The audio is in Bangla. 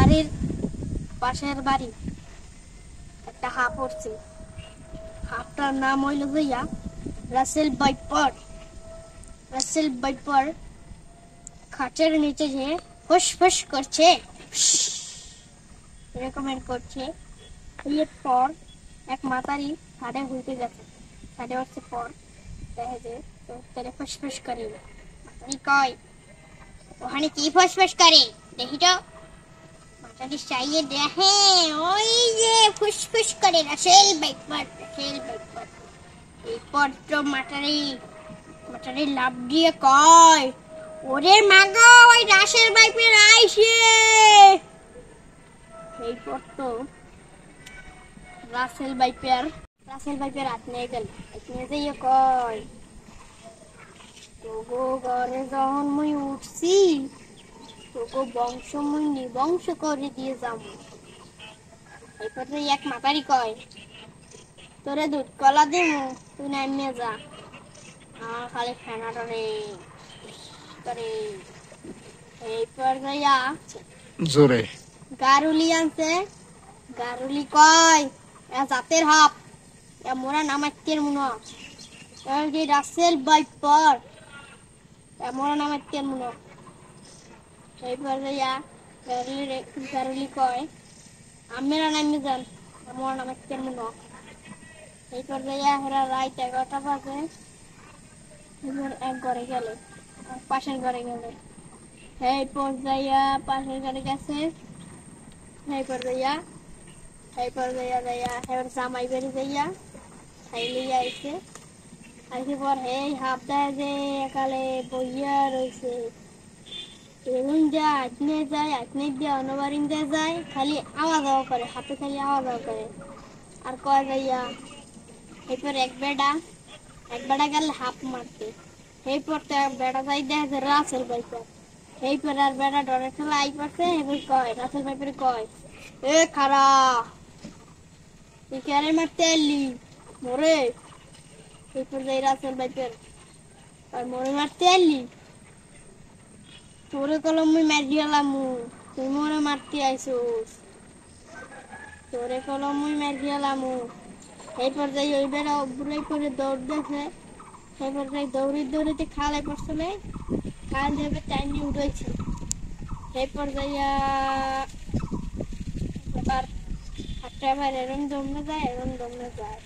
বাড়ির পাশের বাড়ি একটা হাঁপ উঠছে। হাঁপটার নাম হইল যাইয়া রাসেল ভাইপার। রাসেল ভাইপার খাটের নিচে যে ফুসফুস করছে, রেকমেন্ড করছে। এরপর এক মাতারি খাটে হইতে গেছে, খাটে উঠছে পর দেখে যে তারে ফুসফুস করে। মাতারি কয়, ওখানে কি ফুসফুস করে দেখি তো। মাতারি চাইয়ে দেখে, ওই যে ফুসফুস করে রাসেল ভাইপার, রাসেল ভাইপার। এরপর তো মাতারি লাভ দিয়ে কয়, ওরে মাগো ওই রাসেল ভাইপার আইছে। এরপর তো রাসেল ভাইপার আপনি গেল, আপনি যাইয়ে কয়, তোগো ঘরে যখন মুই উঠছি তোগো বংশ মুই নিবংশ করে দিয়ে যাব। এরপর তো এক মাতারি কয়, তোরে দুধ কলা দেবো, তুই নামিয়ে যা। আমার খালি ফেনাটা রে করে। এরপর যাইয়া জোরে গারুলি আনছে। গারুলি কয়, জাতের হাপ মোরা নামাইতের মুনো যে রাসেল ভাইপার মোরা নামাইতের মুনো। এইবার যাইয়া গারুলি কয়, আমরা নামে যান মোরা নামাইতের মুনো। এইবার যাইয়া হেরা রাত 11টা বাজে এক ঘরে গেলে, পাশের ঘরে গেলে। এইপর যাইয়া পাশের ঘরে গেছে। এইপর যাইয়া এবার জামাই বাড়ি যাইয়া খাই লইয়া আইছে। আইসে পর এই হাফ দেয় যে একালে বইয়া রয়েছে। এমন যা আটনে যায়, আটনে দিয়ে অনবারিন্দে যায়, খালি আওয়াজ করে, হাতে খালি আওয়াজ করে। আর কয় যাইয়া এরপর এক বেড়া গেল হাফ মারতে। এরপর তো বেড়া যাই দেখে যে রাসেল ভাইপার। এরপর আর বেড়া ডরে ঠেলা আই পড়ছে। এবার কয় রাসেল ভাইপার কয়, এ খারা তুই কেন মারতে এলি মোরে। এরপর যাই রাসেল ভাইপার আর মোরে মারতে এলি, তোরে কলম মুই মারি গেলাম, তুই মোরে মারতে আইসোস, তোরে কলম মুই মারি গেলাম। এরপর যাই ওই বেড়া বুড়াই করে দৌড় দেখে। এরপর যাই দৌড়িতে খালে পড়ছে, খাল দেবে টাইনি উঠেছে। এরপর যাইয়া এবার হাতটা এবার এরম দমে যায়।